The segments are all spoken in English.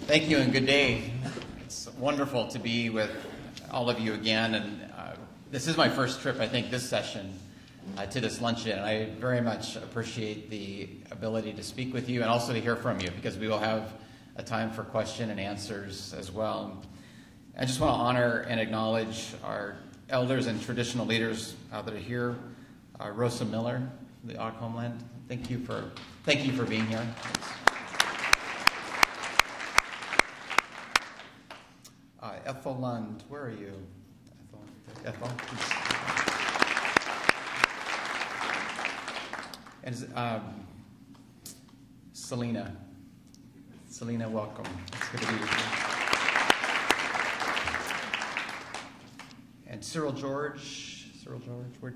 Thank you and good day. It's wonderful to be with all of you again. And this is my first trip, I think, this session to this luncheon. And I very much appreciate the ability to speak with you and also to hear from you, because we will have a time for question and answers as well. I just want to honor and acknowledge our elders and traditional leaders that are here. Rosa Miller, the Ogg Homeland. Thank you for being here. Ethel Lund, where are you? Ethel. And Selena. Selena, welcome. It's good to be with you. And Cyril George, where?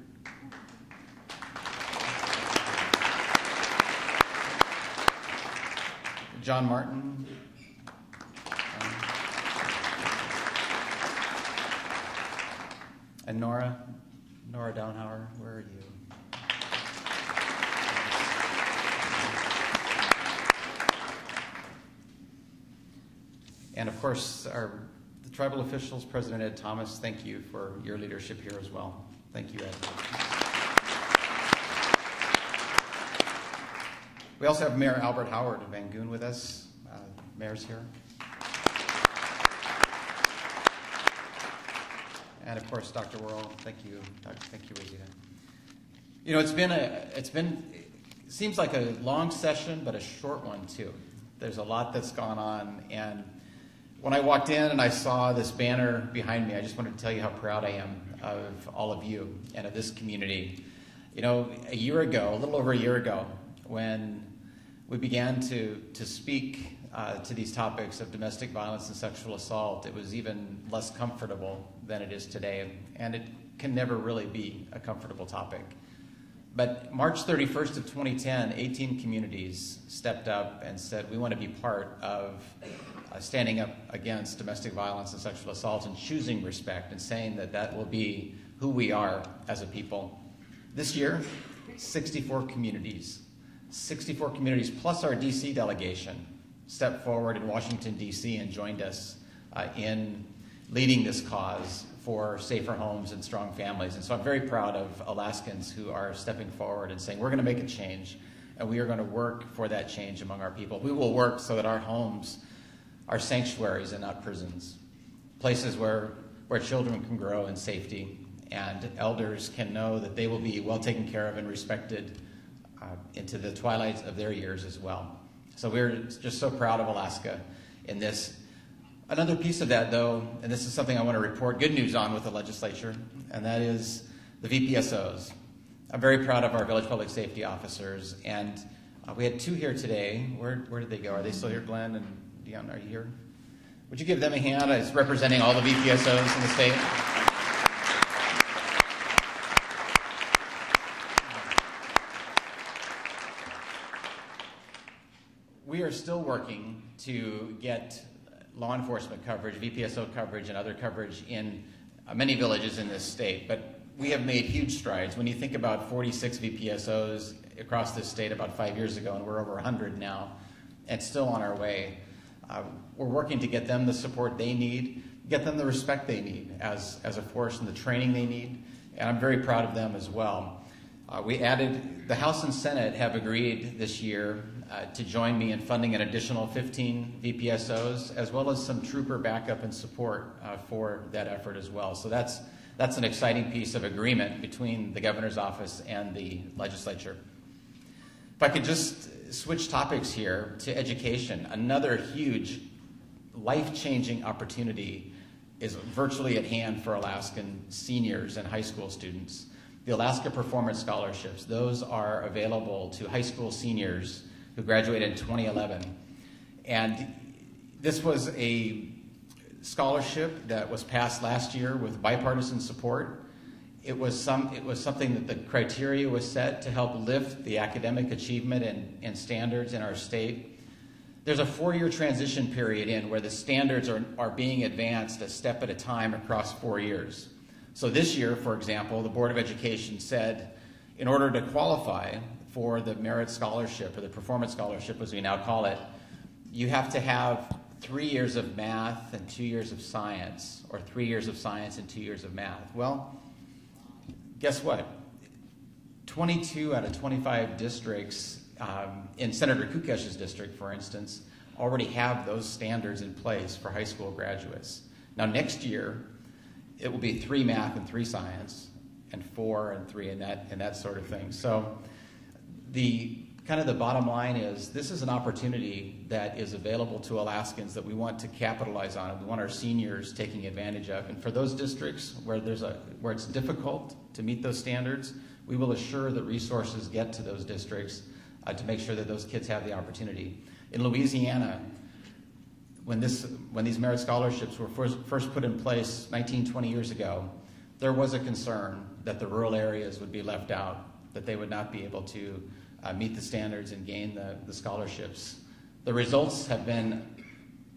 John Martin. And Nora Downhauer, where are you? And of course, the tribal officials, President Ed Thomas, thank you for your leadership here as well. Thank you, Ed. We also have Mayor Albert Howard of Rangoon with us. Mayor's here. And of course, Dr. Worrell, thank you. Thank you, Rosita. You know, it seems like a long session, but a short one too. There's a lot that's gone on, and when I walked in and I saw this banner behind me, I just wanted to tell you how proud I am of all of you and of this community. You know, a little over a year ago, when we began to speak to these topics of domestic violence and sexual assault, it was even less comfortable than it is today, and it can never really be a comfortable topic. But March 31st of 2010, 18 communities stepped up and said, we want to be part of standing up against domestic violence and sexual assault and choosing respect and saying that that will be who we are as a people. This year, 64 communities plus our DC delegation stepped forward in Washington, DC and joined us in leading this cause for safer homes and strong families. And so I'm very proud of Alaskans who are stepping forward and saying, we're going to make a change, and we are going to work for that change among our people. We will work so that our homes are sanctuaries and not prisons, places where children can grow in safety and elders can know that they will be well taken care of and respected into the twilight of their years as well. So we're just so proud of Alaska in this. Another piece of that, though, and this is something I want to report good news on with the legislature, and that is the VPSOs. I'm very proud of our village public safety officers, and we had two here today. Where did they go? Are they still here, Glenn and Dion? Are you here? Would you give them a hand as representing all the VPSOs in the state? We are still working to get law enforcement coverage, VPSO coverage, and other coverage in many villages in this state. But we have made huge strides. When you think about 46 VPSOs across this state about 5 years ago, and we're over 100 now, and still on our way, we're working to get them the support they need, get them the respect they need as a force and the training they need, and I'm very proud of them as well. The House and Senate have agreed this year to join me in funding an additional 15 VPSOs, as well as some trooper backup and support for that effort as well. So that's an exciting piece of agreement between the governor's office and the legislature. If I could just switch topics here to education, another huge life-changing opportunity is virtually at hand for Alaskan seniors and high school students. The Alaska Performance Scholarships, those are available to high school seniors who graduated in 2011. And this was a scholarship that was passed last year with bipartisan support. It was something that the criteria was set to help lift the academic achievement and standards in our state. There's a 4-year transition period in where the standards are being advanced a step at a time across 4 years. So this year, for example, the Board of Education said, in order to qualify for the Merit Scholarship, or the Performance Scholarship as we now call it, you have to have 3 years of math and 2 years of science, or 3 years of science and 2 years of math. Well, guess what? 22 out of 25 districts in Senator Kukesh's district, for instance, already have those standards in place for high school graduates. Now, next year, it will be 3 math and 3 science, and 4 and 3 and that sort of thing. So the bottom line is this is an opportunity that is available to Alaskans that we want to capitalize on, and we want our seniors taking advantage of. And for those districts where it's difficult to meet those standards, we will assure that resources get to those districts to make sure that those kids have the opportunity. In Louisiana, when these merit scholarships were first put in place 19, 20 years ago, there was a concern that the rural areas would be left out, that they would not be able to meet the standards and gain the scholarships. The results have been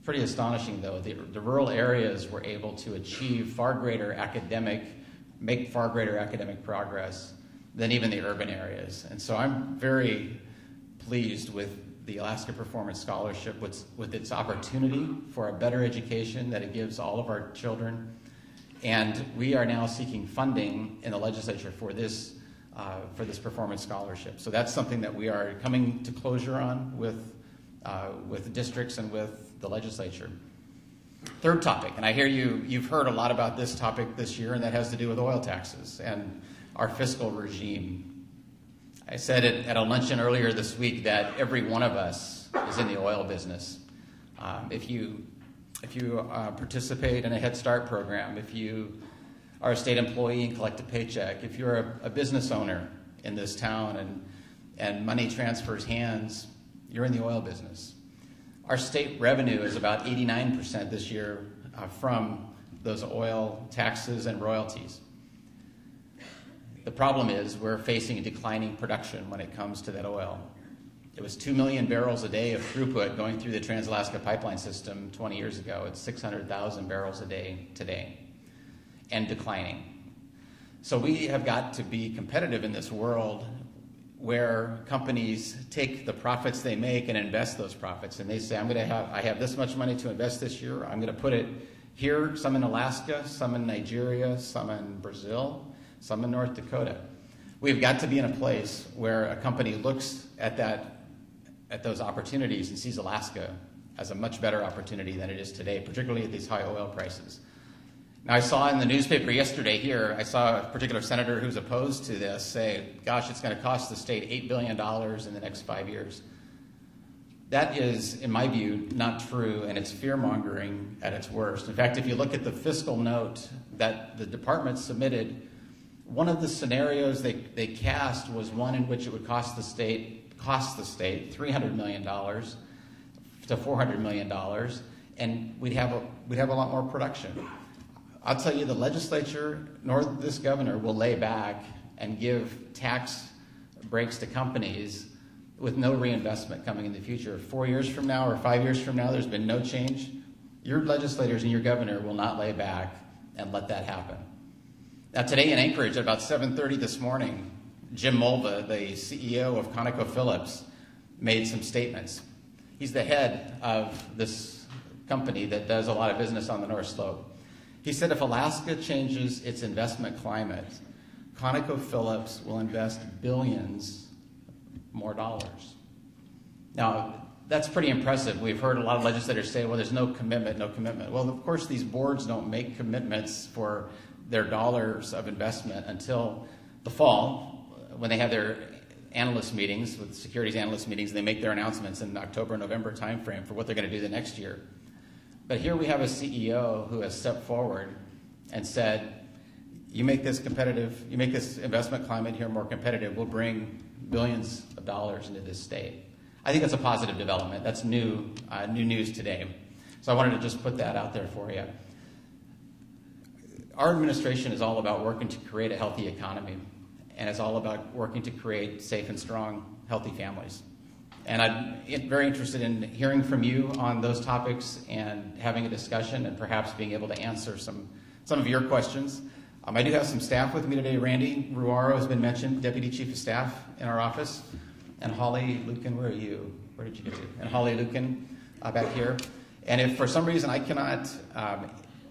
pretty astonishing, though. The rural areas were able to make far greater academic progress than even the urban areas. And so I'm very pleased with the Alaska Performance Scholarship, with its opportunity for a better education that it gives all of our children. And we are now seeking funding in the legislature for this performance scholarship. So that's something that we are coming to closure on with districts and with the legislature. Third topic, and I hear you've heard a lot about this topic this year, and that has to do with oil taxes and our fiscal regime. I said at a luncheon earlier this week that every one of us is in the oil business. If you participate in a Head Start program, if you are a state employee and collect a paycheck, if you're a business owner in this town and money transfers hands, you're in the oil business. Our state revenue is about 89% this year from those oil taxes and royalties. The problem is we're facing a declining production when it comes to that oil. It was 2 million barrels a day of throughput going through the Trans-Alaska Pipeline System 20 years ago. It's 600,000 barrels a day today, and declining. So we have got to be competitive in this world where companies take the profits they make and invest those profits. And they say, I have this much money to invest this year. I'm going to put it here, some in Alaska, some in Nigeria, some in Brazil, some in North Dakota. We've got to be in a place where a company looks at those opportunities and sees Alaska as a much better opportunity than it is today, particularly at these high oil prices. Now, I saw in the newspaper yesterday here, I saw a particular senator who's opposed to this say, gosh, it's going to cost the state $8 billion in the next 5 years. That is, in my view, not true, and it's fear-mongering at its worst. In fact, if you look at the fiscal note that the department submitted, one of the scenarios they cast was one in which it would cost the state $300 million to $400 million, and we'd have a lot more production. I'll tell you, the legislature nor this governor will lay back and give tax breaks to companies with no reinvestment coming in the future. 4 years from now or 5 years from now, there's been no change. Your legislators and your governor will not lay back and let that happen. Now, today in Anchorage at about 7:30 this morning, Jim Mulva, the CEO of ConocoPhillips, made some statements. He's the head of this company that does a lot of business on the North Slope. He said if Alaska changes its investment climate, ConocoPhillips will invest billions more dollars. Now, that's pretty impressive. We've heard a lot of legislators say, well, there's no commitment, no commitment. Well, of course, these boards don't make commitments for their dollars of investment until the fall, when they have their analyst meetings, with securities analyst meetings, and they make their announcements in the October, November timeframe for what they're going to do the next year. But here we have a CEO who has stepped forward and said, you make this competitive, you make this investment climate here more competitive, we'll bring billions of dollars into this state. I think that's a positive development. That's new news today. So I wanted to just put that out there for you. Our administration is all about working to create a healthy economy, and it's all about working to create safe and strong, healthy families. And I'm very interested in hearing from you on those topics and having a discussion and perhaps being able to answer some of your questions. I do have some staff with me today. Randy Ruaro has been mentioned, Deputy Chief of Staff in our office. And Holly Lucan, where are you? Where did you get to? And Holly Lucan back here. And if for some reason I cannot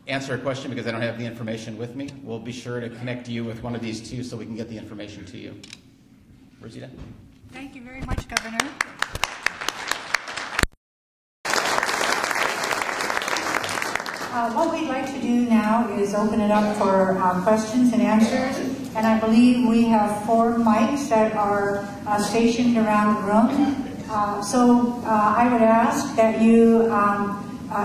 answer a question because I don't have the information with me, we'll be sure to connect you with one of these two so we can get the information to you. Rosita? Thank you very much, Governor. What we'd like to do now is open it up for questions and answers. And I believe we have 4 mics that are stationed around the room. So I would ask that you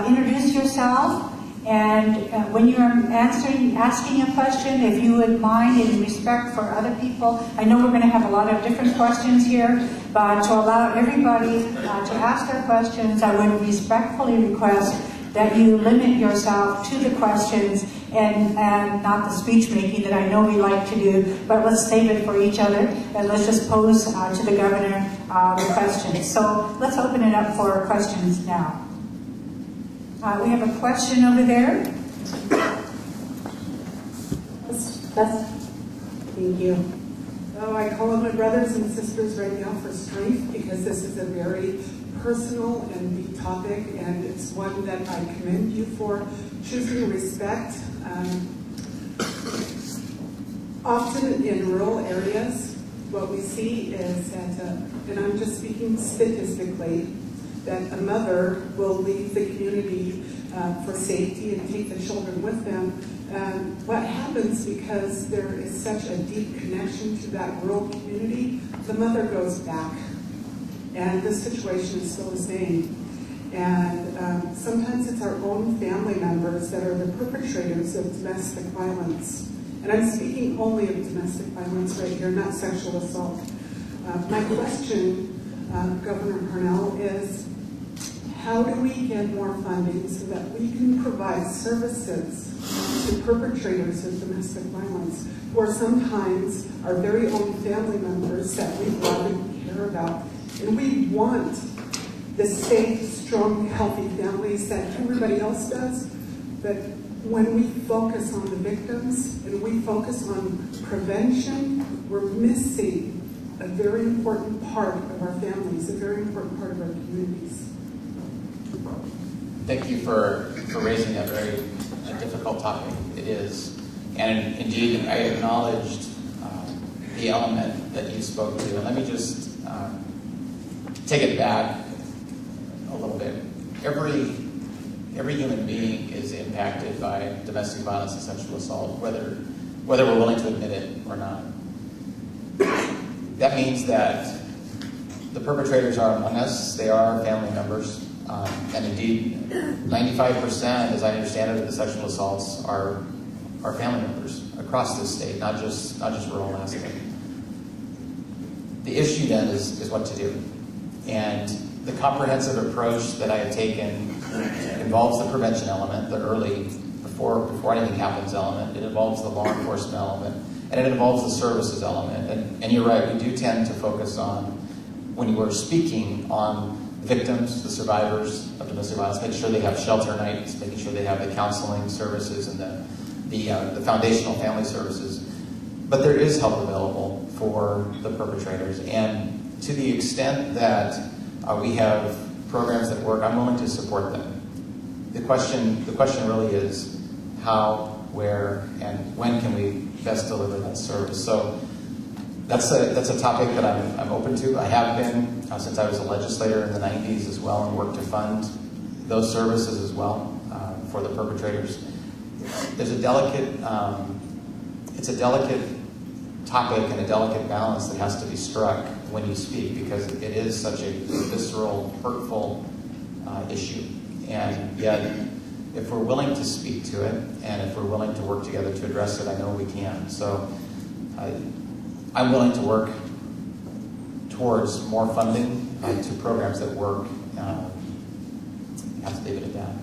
introduce yourself. And when you're asking a question, if you would mind, in respect for other people, I know we're going to have a lot of different questions here, but to allow everybody to ask their questions, I would respectfully request that you limit yourself to the questions and not the speech making that I know we like to do, but let's save it for each other, and let's just pose to the Governor the questions. So let's open it up for questions now. We have a question over there. Thank you. Oh, I call on my brothers and sisters right now for strength, because this is a very personal and deep topic, and it's one that I commend you for choosing to respect. Often in rural areas, what we see is that, and I'm just speaking statistically, that a mother will leave the community for safety and take the children with them. What happens, because there is such a deep connection to that rural community, the mother goes back. And this situation is still the same. And sometimes it's our own family members that are the perpetrators of domestic violence. And I'm speaking only of domestic violence right here, not sexual assault. My question, Governor Parnell, is how do we get more funding so that we can provide services to perpetrators of domestic violence, or sometimes our very own family members that we love and care about? And we want the safe, strong, healthy families that everybody else does, but when we focus on the victims and we focus on prevention, we're missing a very important part of our families, a very important part of our communities. Thank you for raising that very difficult topic. It is. And indeed, I acknowledged the element that you spoke to. And let me just take it back a little bit. Every human being is impacted by domestic violence and sexual assault, whether we're willing to admit it or not. That means that the perpetrators are among us. They are family members. And indeed, 95%, as I understand it, of the sexual assaults are family members across this state, not just rural Alaska. The issue then is what to do. And the comprehensive approach that I have taken involves the prevention element, the early, before anything happens element. It involves the law enforcement element, and it involves the services element. And you're right, we do tend to focus on, when we're speaking on victims, the survivors of domestic violence, making sure they have shelter nights, making sure they have the counseling services and the foundational family services. But there is help available for the perpetrators. And to the extent that we have programs that work, I'm willing to support them. The question really is how, where, and when can we best deliver that service? So that's a topic that I'm open to. I have been since I was a legislator in the 90s as well, and worked to fund those services as well for the perpetrators. There's it's a delicate topic and a delicate balance that has to be struck when you speak, because it is such a visceral, hurtful issue. And yet, if we're willing to speak to it, and if we're willing to work together to address it, I know we can. So I'm willing to work towards more funding to programs that work. Have to leave it at that.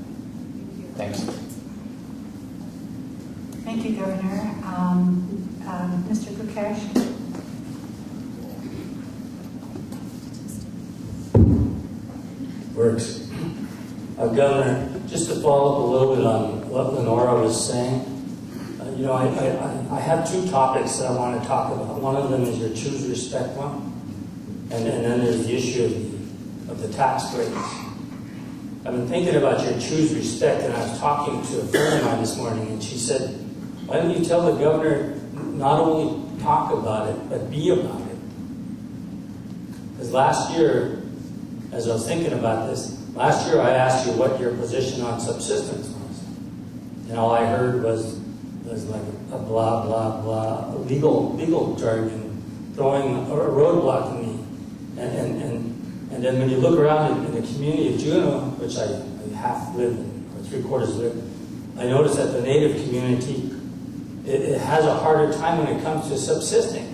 Thanks. Thank you, Governor. Mr. Kukesh? Works. Governor, just to follow up a little bit on what Lenora was saying, you know, I have 2 topics that I want to talk about. One of them is your choose respect one, and then there's the issue of the tax breaks. I've been thinking about your choose respect, and I was talking to a friend of mine this morning, and she said, why don't you tell the governor not only talk about it, but be about it? Because last year, as I was thinking about this, last year I asked you what your position on subsistence was. And all I heard was like a blah, blah, blah, legal jargon throwing a roadblock in me. And then when you look around in the community of Juneau, which I half live in, or 3/4 live, I notice that the Native community, it has a harder time when it comes to subsisting.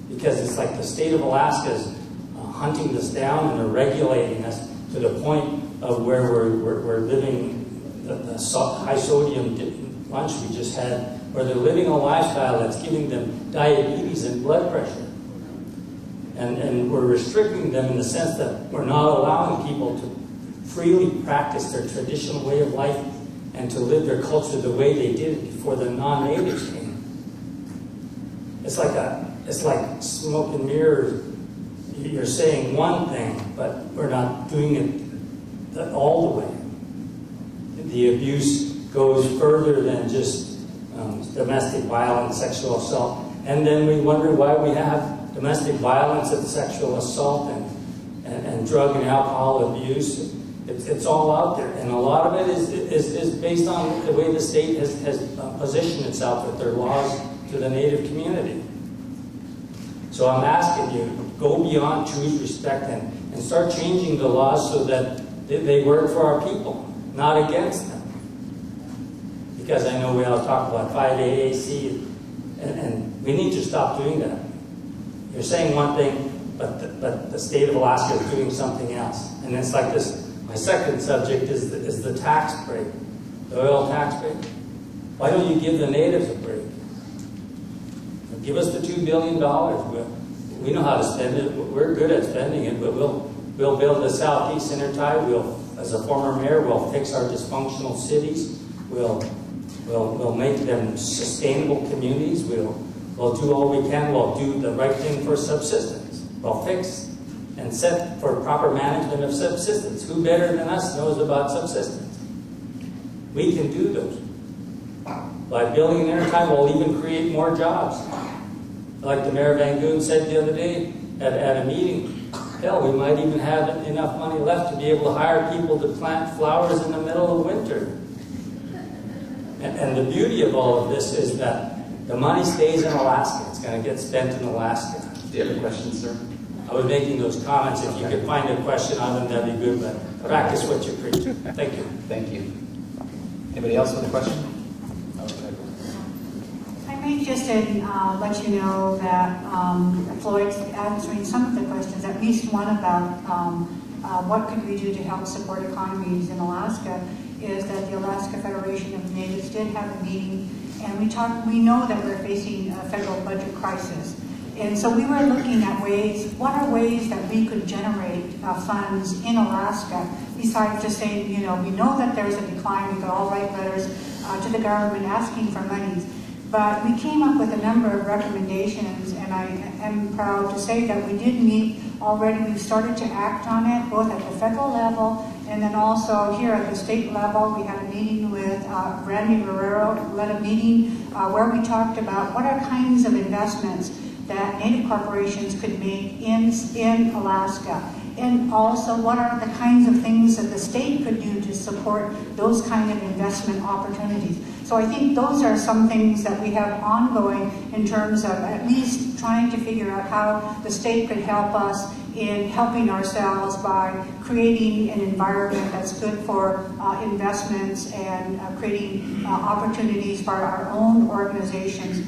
Because it's like the state of Alaska is hunting us down and they're regulating us to the point of where we're living the high sodium lunch we just had, where they're living a lifestyle that's giving them diabetes and blood pressure. And we're restricting them in the sense that we're not allowing people to freely practice their traditional way of life and to live their culture the way they did it before the non-natives came. It's like smoke and mirrors. You're saying one thing, but we're not doing it all the way. The abuse goes further than just domestic violence, sexual assault. And then we wonder why we have domestic violence and sexual assault and drug and alcohol abuse. It's all out there. And a lot of it is based on the way the state has positioned itself with their laws to the Native community. So I'm asking you, go beyond choose respect and start changing the laws so that they work for our people, not against them. Because I know we all talk about 5AAC, and we need to stop doing that. You're saying one thing, but the state of Alaska is doing something else. And it's like this. My second subject is the tax break, the oil tax break. Why don't you give the natives a break? Give us the $2 billion. We know how to spend it. We're good at spending it, but we'll build the Southeast Intertie. As a former mayor, we'll fix our dysfunctional cities. We'll make them sustainable communities. We'll do all we can. We'll do the right thing for subsistence. We'll fix and set for proper management of subsistence. Who better than us knows about subsistence? We can do those. By building an intertie, we'll even create more jobs. Like the Mayor of Rangoon said the other day at a meeting, hell, we might even have enough money left to be able to hire people to plant flowers in the middle of winter. And the beauty of all of this is that the money stays in Alaska. It's going to get spent in Alaska. Do you have a question, sir? I was making those comments. If you could find a question on them, that'd be good, but practice what you preach. Thank you. Thank you. Anybody else with a question? I may just let you know that Floyd's answering some of the questions, at least one about what could we do to help support economies in Alaska, is that the Alaska Federation of Natives did have a meeting, and we know that we're facing a federal budget crisis. And so we were looking at ways, what are ways that we could generate funds in Alaska, besides just saying, we know that there's a decline, we could all write letters to the government asking for monies. But we came up with a number of recommendations, and I am proud to say that we did meet already. We've started to act on it, both at the federal level and then also here at the state level. We had a meeting with Randy Guerrero, led a meeting where we talked about what are kinds of investments that Native corporations could make in Alaska. And also, what are the kinds of things that the state could do to support those kind of investment opportunities? So I think those are some things that we have ongoing in terms of at least trying to figure out how the state could help us in helping ourselves by creating an environment that's good for investments and creating opportunities for our own organizations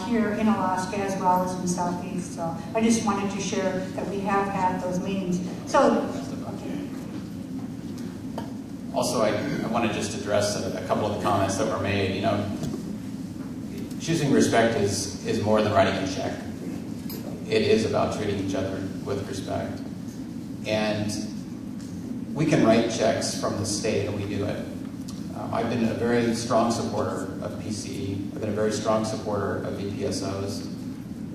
here in Alaska as well as in the Southeast. So I just wanted to share that we have had those meetings. So, also, I want to just address a couple of the comments that were made. Choosing respect is more than writing a check. It is about treating each other with respect. And we can write checks from the state, and we do it. I've been a very strong supporter of PCE. I've been a very strong supporter of VPSOs,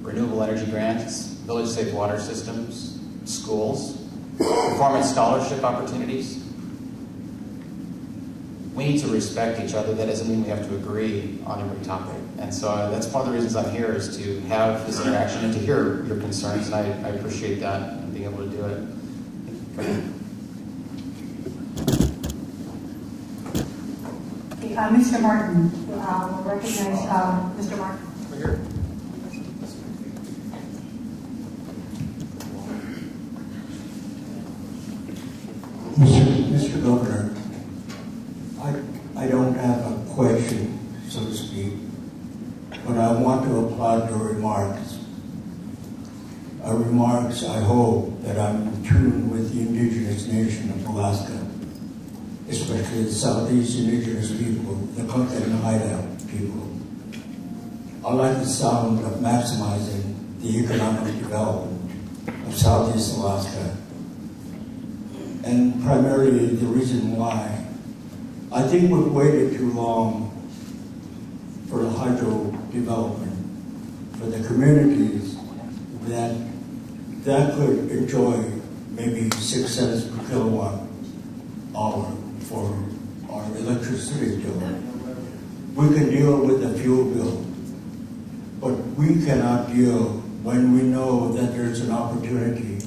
renewable energy grants, village safe water systems, schools, performance scholarship opportunities. we need to respect each other. That doesn't mean we have to agree on every topic. And so that's one of the reasons I'm here, is to have this interaction and to hear your concerns, and I appreciate that and being able to do it. Okay, Mr. Martin, we'll recognize Mr. Martin. We're here. Mr. Governor, I don't have a question, so to speak, but I want to applaud your remarks. Remarks, I hope, that I'm in tune with the indigenous nation of Alaska, especially the Southeast indigenous people, the Cook and Haida people. I like the sound of maximizing the economic development of Southeast Alaska. And primarily the reason why, I think we've waited too long for the hydro development, for the communities that could enjoy maybe 6 cents per kilowatt hour for our electricity bill. We can deal with the fuel bill, but we cannot deal when we know that there's an opportunity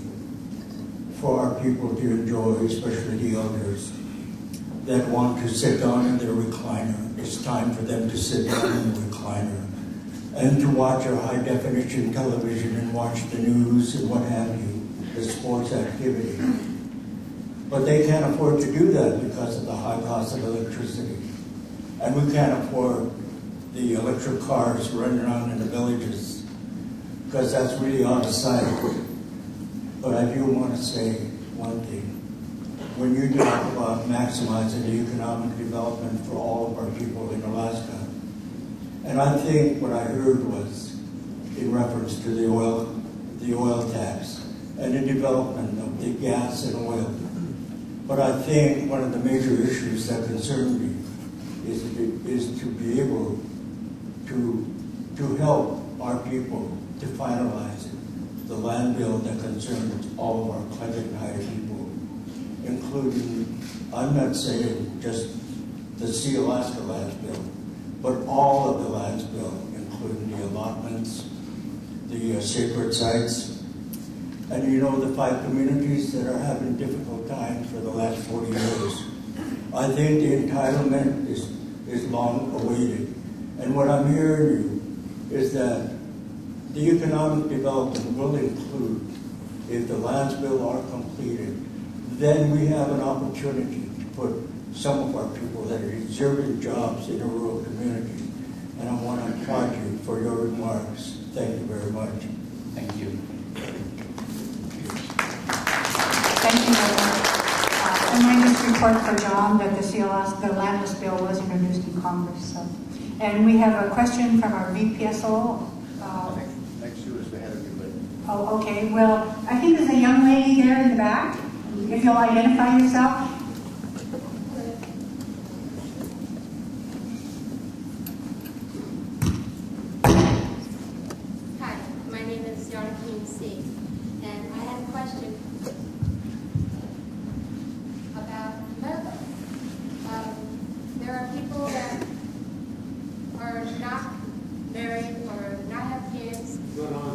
for our people to enjoy, especially the elders that want to sit down in their recliner. It's time for them to sit down in the recliner and to watch our high-definition television and watch the news and what have you, the sports activity. But they can't afford to do that because of the high cost of electricity. And we can't afford the electric cars running around in the villages because that's really out of sight. But I do want to say one thing. When you talk about maximizing the economic development for all of our people in Alaska, and I think what I heard was in reference to the oil tax and the development of the gas and oil. But I think one of the major issues that concern me is to be able to help our people to finalize the land bill that concerns all of our Clegg and Haida people, including, I'm not saying just the Sea Alaska lands bill, but all of the lands bill, including the allotments, the sacred sites, and you know the 5 communities that are having difficult times for the last 40 years. I think the entitlement is long awaited. And what I'm hearing you is that the economic development will include, if the lands bill are completed, then we have an opportunity to put some of our people that are deserving jobs in a rural community. And I want to applaud you for your remarks. Thank you very much. Thank you. Thank you, Madam. And I just report for John that the landless bill was introduced in Congress. So. And we have a question from our VPSO. Next to is the head of your list. Oh, okay. Well, I think there's a young lady there in the back. If you'll identify yourself. Hi, my name is Yarnakim C. And I have a question about medical. There are people that are not married or not have kids.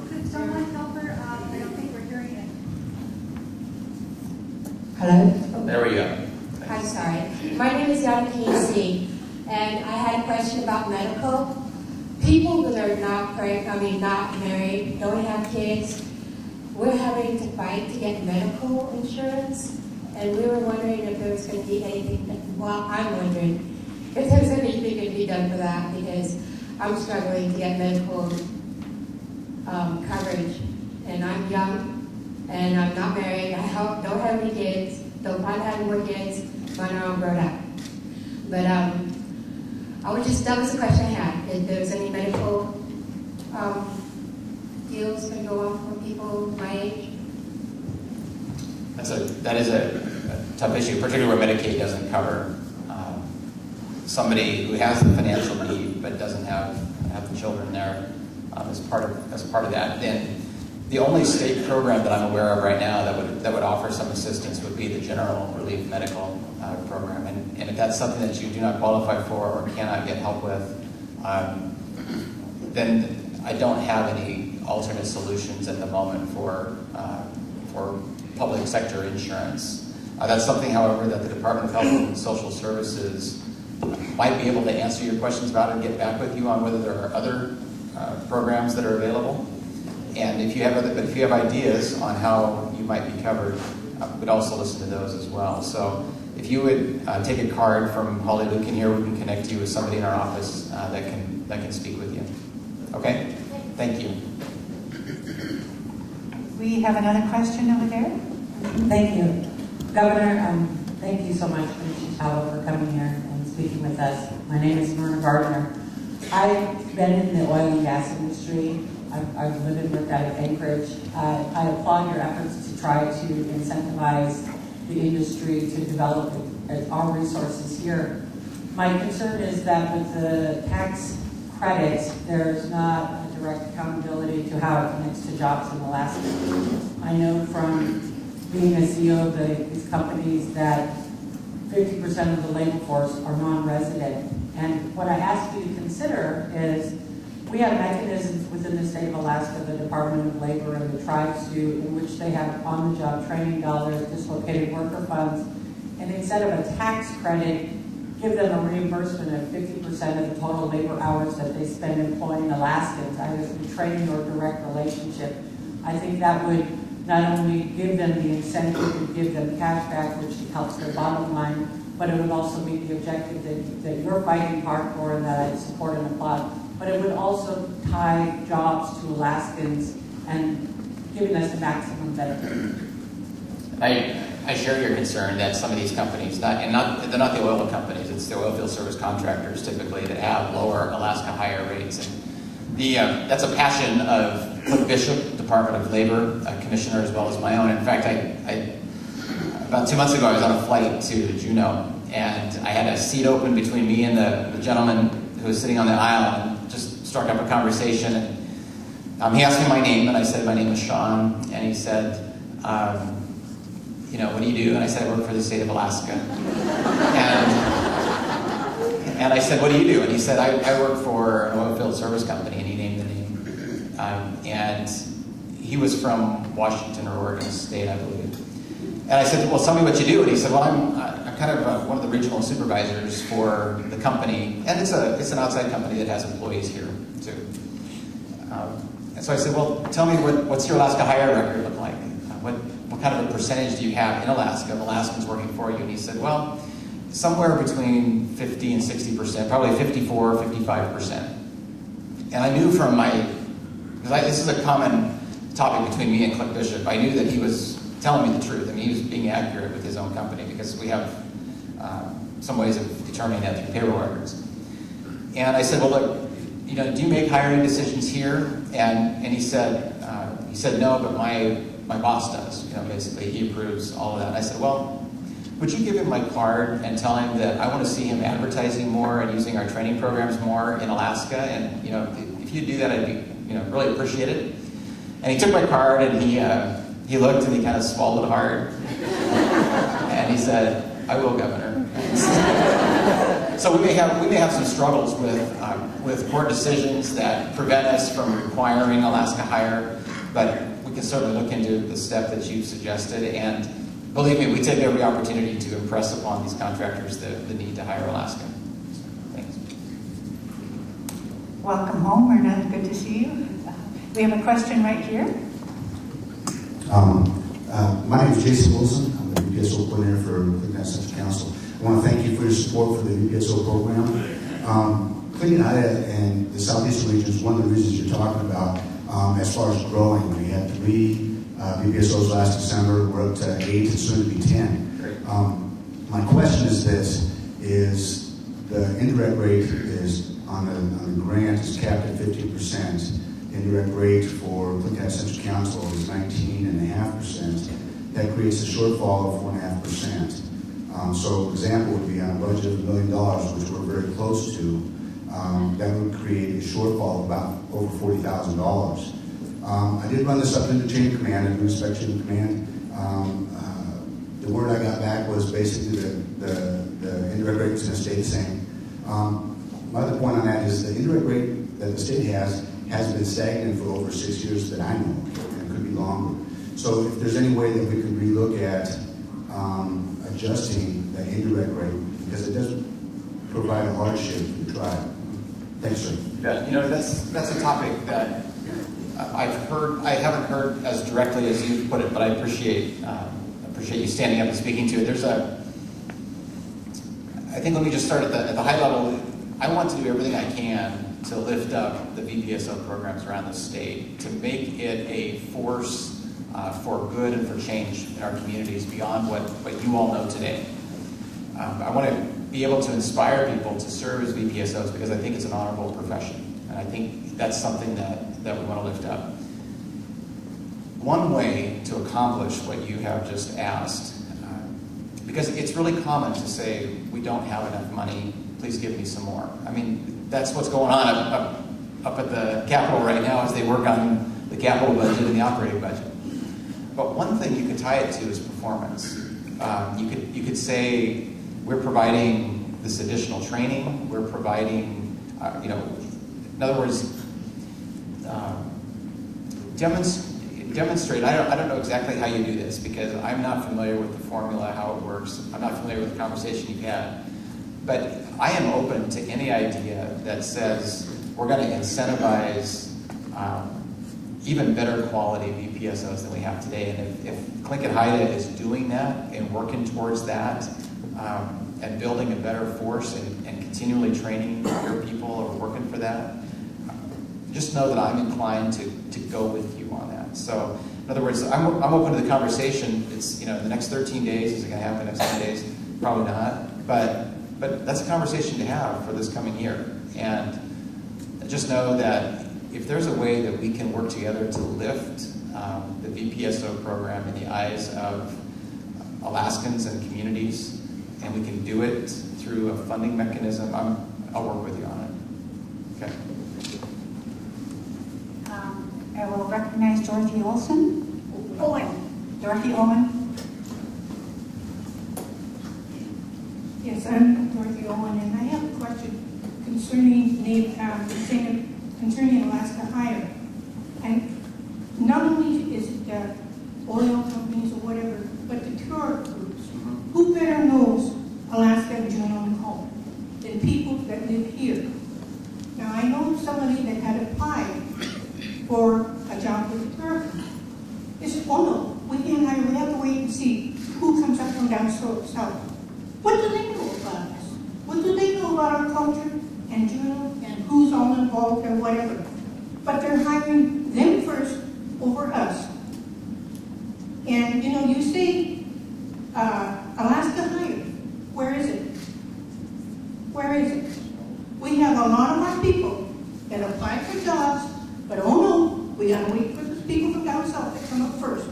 Could someone help her? I don't think we're hearing it. Hello? There we go. Hi, sorry. My name is Yana C. And I had a question about medical. People that are not married, don't have kids, we're having to fight to get medical insurance. And we were wondering if there was going to be anything, I'm wondering if there's anything that can be done for that, because I'm struggling to get medical coverage. And I'm young, and I'm not married, I don't have any kids, don't plan to have more kids, mine are all grown up. But that was the question I had, if there was any medical deals going to go on for people my age. That is a tough issue, particularly where Medicaid doesn't cover somebody who has the financial need but doesn't have the children there as part of that. Then the only state program that I'm aware of right now that would offer some assistance would be the General Relief Medical Program. And if that's something that you do not qualify for or cannot get help with, then I don't have any alternate solutions at the moment for public sector insurance. That's something, however, that the Department of Health and Social Services might be able to answer your questions about and get back with you on whether there are other programs that are available. And if you have ideas on how you might be covered, we'd also listen to those as well. So if you would take a card from Holly Lucan here, we can connect you with somebody in our office that can speak with you. Okay? Thank you. We have another question over there. Thank you. Governor, thank you so much, Commissioner Talbot, for coming here and speaking with us. My name is Myrna Gardner. I've been in the oil and gas industry. I've lived and worked out of Anchorage. I applaud your efforts to try to incentivize the industry to develop our resources here. My concern is that with the tax credits, there's not a direct accountability to how it connects to jobs in Alaska. I know from being a CEO of these companies that 50% of the labor force are non-resident. And what I ask you to consider is we have mechanisms within the state of Alaska, the Department of Labor and the tribes do, in which they have on-the-job training dollars, dislocated worker funds, and instead of a tax credit, give them a reimbursement of 50% of the total labor hours that they spend employing Alaskans, either through training or direct relationship. I think that would not only give them the incentive to give them cash back, which helps their bottom line, but it would also meet the objective that you're fighting hard for and that I support and applaud. But it would also tie jobs to Alaskans and giving us the maximum benefit. I share your concern that some of these companies, they're not the oil companies, it's the oil field service contractors typically that have lower Alaska hire rates. And that's a passion of Cliff Bishop, Department of Labor Commissioner, as well as my own. In fact, about 2 months ago, I was on a flight to Juneau, and I had a seat open between me and the gentleman who was sitting on the aisle, and just struck up a conversation. And he asked me my name, and I said my name is Sean, and he said, what do you do? And I said, I work for the state of Alaska. And I said, what do you do? And he said, I work for an oil field service company, and he named the name. And he was from Washington or Oregon State, I believe. And I said, well, tell me what you do. And he said, well, I'm kind of one of the regional supervisors for the company. And it's an outside company that has employees here, too. And so I said, well, tell me what's your Alaska hire record look like? What kind of a percentage do you have in Alaska of Alaskans working for you? And he said, well, somewhere between 50 and 60%, probably 54 or 55%. And I knew from because this is a common topic between me and Cliff Bishop, I knew that he was telling me the truth. I mean, he was being accurate with his own company because we have some ways of determining that through payroll records. And I said, well, look, do you make hiring decisions here? And he said no, but my boss does. Basically, he approves all of that. And I said, well, would you give him my card and tell him that I want to see him advertising more and using our training programs more in Alaska? And if you do that, I'd be really appreciate it. And he took my card and he looked and he kind of swallowed hard. And he said, I will, Governor. So we may have some struggles with court decisions that prevent us from requiring Alaska hire, but we can certainly look into the step that you've suggested. And believe me, we take every opportunity to impress upon these contractors the need to hire Alaska. Thanks. Welcome home, Myrna. Good to see you. We have a question right here. My name is Jason Wilson. I'm the UPSO coordinator for Clinton Central Council. I want to thank you for your support for the UPSO program. Clinton and the southeastern region is one of the reasons you're talking about as far as growing. We had 3 UPSOs last December. We're up to 8 and soon to be 10. My question is this, is the indirect rate is on the grant is capped at 15%. Indirect rate for Clinton Central Council is 19.5%. That creates a shortfall of 4.5%. So an example would be on a budget of $1 million, which we're very close to, that would create a shortfall of about over $40,000. I did run this up into chain of command and inspection command. basically the indirect rate is going to stay the same. My other point on that is the indirect rate that the state has been stagnant for over 6 years that I know, and it could be longer. So if there's any way that we can relook at adjusting the indirect rate, because it does provide a hardship to the tribe. Thanks, sir. Yeah, you know, that's a topic that I haven't heard as directly as you put it, but I appreciate you standing up and speaking to it. I think let me just start at the high level. I want to do everything I can to lift up the VPSO programs around the state, to make it a force for good and for change in our communities beyond what you all know today. I want to be able to inspire people to serve as VPSOs because I think it's an honorable profession, and I think that's something that we want to lift up. One way to accomplish what you have just asked, because it's really common to say, we don't have enough money, please give me some more. I mean, that's what's going on up at the Capitol right now as they work on the capital budget and the operating budget. But one thing you could tie it to is performance. You could say, we're providing this additional training, we're providing, in other words, demonstrate. I don't know exactly how you do this because I'm not familiar with the formula, how it works. I'm not familiar with the conversation you've had. But I am open to any idea that says we're going to incentivize even better quality VPSOs than we have today. And if Clinton Haida is doing that and working towards that and building a better force and continually training your people or working for that, just know that I'm inclined to go with you on that. So, in other words, I'm open to the conversation. It's, in the next 13 days, is it going to happen in the next 10 days? Probably not. But that's a conversation to have for this coming year. And just know that if there's a way that we can work together to lift the VPSO program in the eyes of Alaskans and communities, and we can do it through a funding mechanism, I'll work with you on it. Okay. I will recognize Dorothy Olson. Owen. Dorothy Owen. Yes, I'm Dorothy Owen, and I have a question concerning Alaska Hire. And not only is it the oil companies or whatever, but the tour groups. Who better knows Alaska and Juneau and home than people that live here? Now, I know somebody that had applied for a job with the tour group. They said, oh no, we can't hire, we have to wait and see who comes up from down south. What do they know about us? What do they know about our culture and Juneau and who's all involved and whatever? But they're hiring them first over us. And you say Alaska Hire. Where is it? Where is it? We have a lot of our people that apply for jobs, but oh no, we gotta wait for the people from down south to come up first.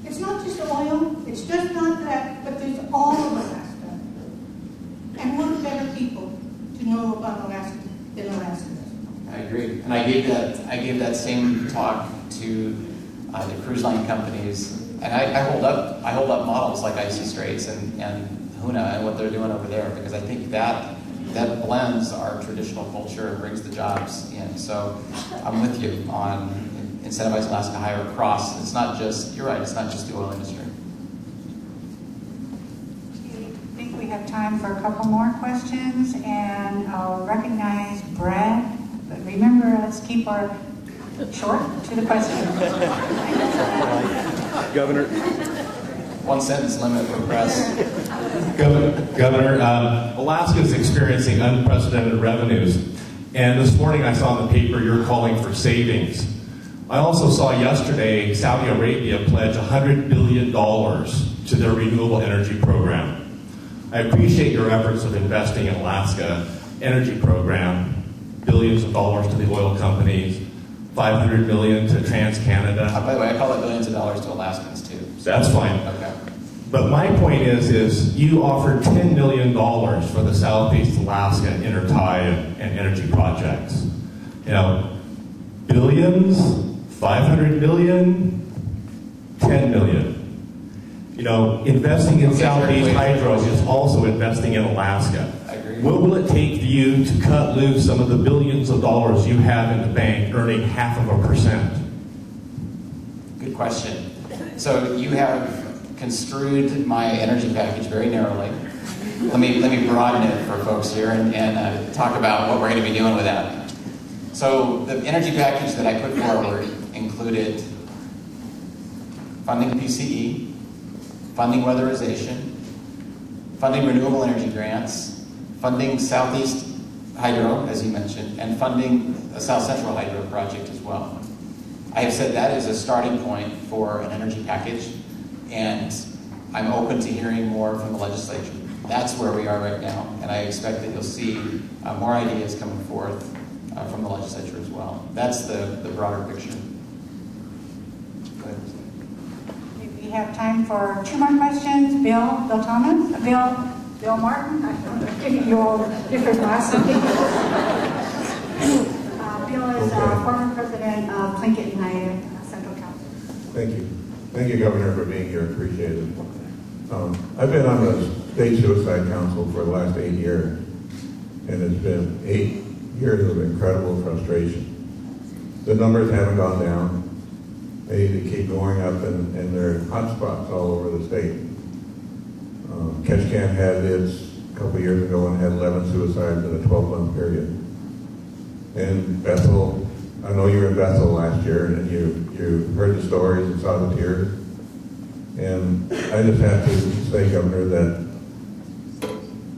It's not just oil, it's just not that, but there's all of Alaska. And we're better people to know about Alaska than Alaska does. I agree, and I gave that same talk to the cruise line companies, and I hold up models like Icy Straits and Huna and what they're doing over there, because I think that blends our traditional culture and brings the jobs in. So I'm with you on incentivize Alaska Hire across. It's not just, you're right, it's not just the oil industry. I think we have time for a couple more questions, and I'll recognize Brad. But remember, let's keep our short to the question. Governor. One sentence limit for press. Governor, Alaska is experiencing unprecedented revenues. And this morning I saw in the paper you're calling for savings. I also saw yesterday Saudi Arabia pledge $100 billion to their renewable energy program. I appreciate your efforts of investing in Alaska energy program, billions of dollars to the oil companies, $500 million to TransCanada. By the way, I call it billions of dollars to Alaskans too. That's fine. Okay. But my point is you offered $10 million for the Southeast Alaska intertie and energy projects. Billions, 500 million, 10 million. You know, investing in Southeast Hydro is also investing in Alaska. I agree. What will it take for you to cut loose some of the billions of dollars you have in the bank, earning 0.5%? Good question. So you have construed my energy package very narrowly. Let me broaden it for folks here and talk about what we're going to be doing with that. So the energy package that I put forward included funding PCE, funding weatherization, funding renewable energy grants, funding Southeast Hydro, as you mentioned, and funding a South Central Hydro project as well. I have said that is a starting point for an energy package, and I'm open to hearing more from the legislature. That's where we are right now, and I expect that you'll see more ideas coming forth from the legislature as well. That's the broader picture. Go ahead. We have time for 2 more questions. Bill Thomas, Bill Martin. I don't know, giving you all different last names. Bill is former president of Tlingit United Central Council. Thank you. Thank you, Governor, for being here. Appreciate it. I've been on the State Suicide Council for the last 8 years, and it's been 8 years of incredible frustration. The numbers haven't gone down. They keep going up, and there are hot spots all over the state. Ketchikan had its a couple years ago and had 11 suicides in a 12-month period. And Bethel, I know you were in Bethel last year, and you heard the stories and saw the tears. And I just have to say, Governor, that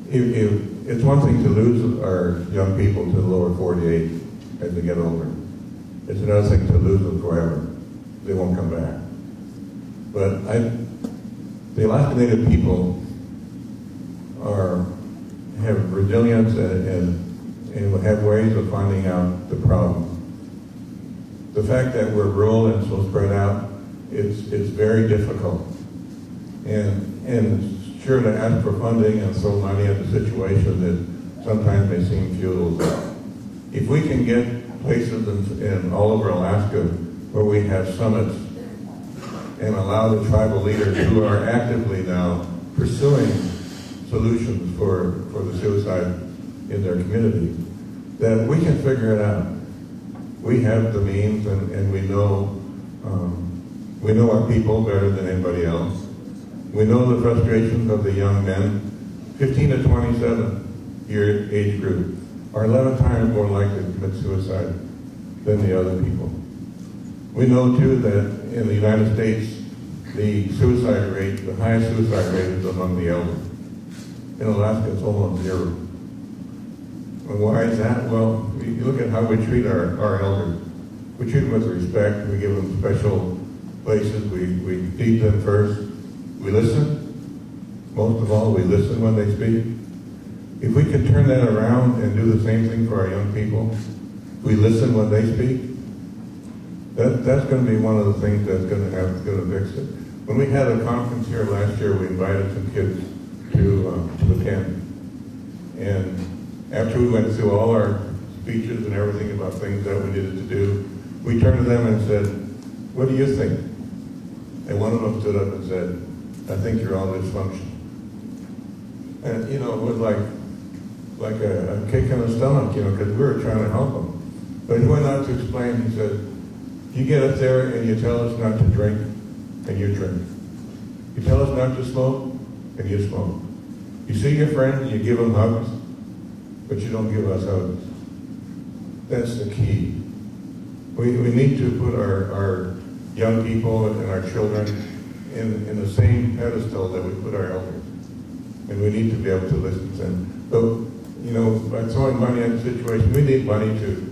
it's one thing to lose our young people to the lower 48 as they get older. It's another thing to lose them forever. They won't come back. But the Alaska Native people have resilience and have ways of finding out the problem. The fact that we're rural and so spread out, it's very difficult. And sure, to ask for funding and throw money at the situation that sometimes may seem futile. If we can get places in all over Alaska where we have summits and allow the tribal leaders who are actively now pursuing solutions for the suicide in their community, that we can figure it out. We have the means, and we know our people better than anybody else. We know the frustrations of the young men. 15 to 27 year age group are 11 times more likely to commit suicide than the other people. We know too that in the United States, the suicide rate, the highest suicide rate is among the elderly. In Alaska, it's almost 0. And why is that? Well, you look at how we treat our elders. We treat them with respect. We give them special places. We feed them first. We listen. Most of all, we listen when they speak. If we can turn that around and do the same thing for our young people, we listen when they speak. That's going to be one of the things that's going to fix it. When we had a conference here last year, we invited some kids to attend. And after we went through all our speeches and everything about things that we needed to do, we turned to them and said, "What do you think?" And one of them stood up and said, "I think you're all dysfunctional." And, you know, it was like a kick in the stomach, you know, because we were trying to help them. But he went on to explain, he said, "You get up there and you tell us not to drink, and you drink. You tell us not to smoke, and you smoke. You see your friend and you give them hugs, but you don't give us hugs." That's the key. We need to put our young people and our children in the same pedestal that we put our elders. And we need to be able to listen to them. So, you know, by throwing money at the situation, we need money to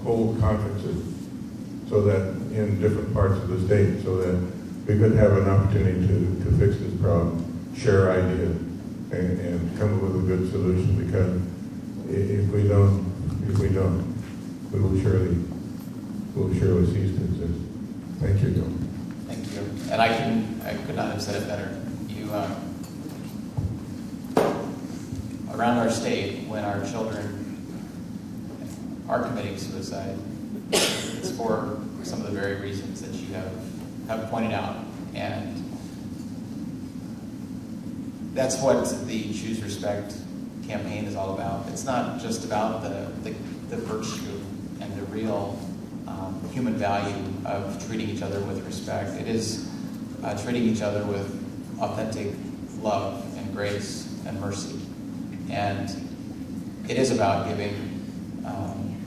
hold conferences so that in different parts of the state, so that we could have an opportunity to fix this problem, share ideas, and come up with a good solution. Because if we don't, we will surely cease to exist. Thank you, Joe. Thank you. And I could not have said it better. You, around our state, when our children are committing suicide, it's for some of the very reasons that you have pointed out. And that's what the Choose Respect campaign is all about. It's not just about the virtue and the real human value of treating each other with respect. It is treating each other with authentic love and grace and mercy. And it is about giving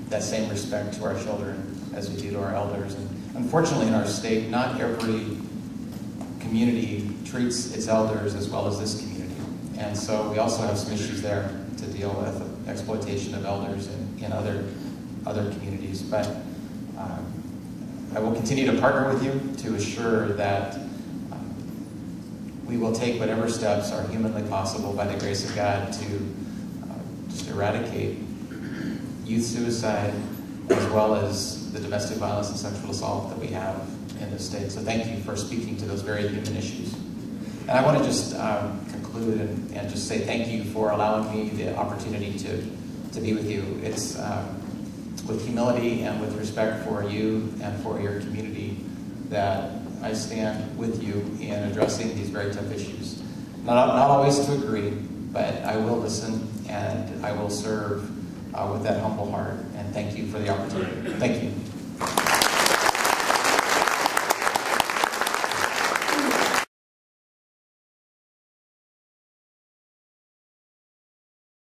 that same respect to our children as we do to our elders. And unfortunately, in our state, not every community treats its elders as well as this community. And so we also have some issues there to deal with, exploitation of elders in other communities. But I will continue to partner with you to assure that we will take whatever steps are humanly possible by the grace of God to just eradicate youth suicide, as well as the domestic violence and sexual assault that we have in this state. So thank you for speaking to those very human issues. And I want to just conclude and just say thank you for allowing me the opportunity to be with you. It's with humility and with respect for you and for your community that I stand with you in addressing these very tough issues. Not always to agree, but I will listen and I will serve with that humble heart. And thank you for the opportunity. Thank you.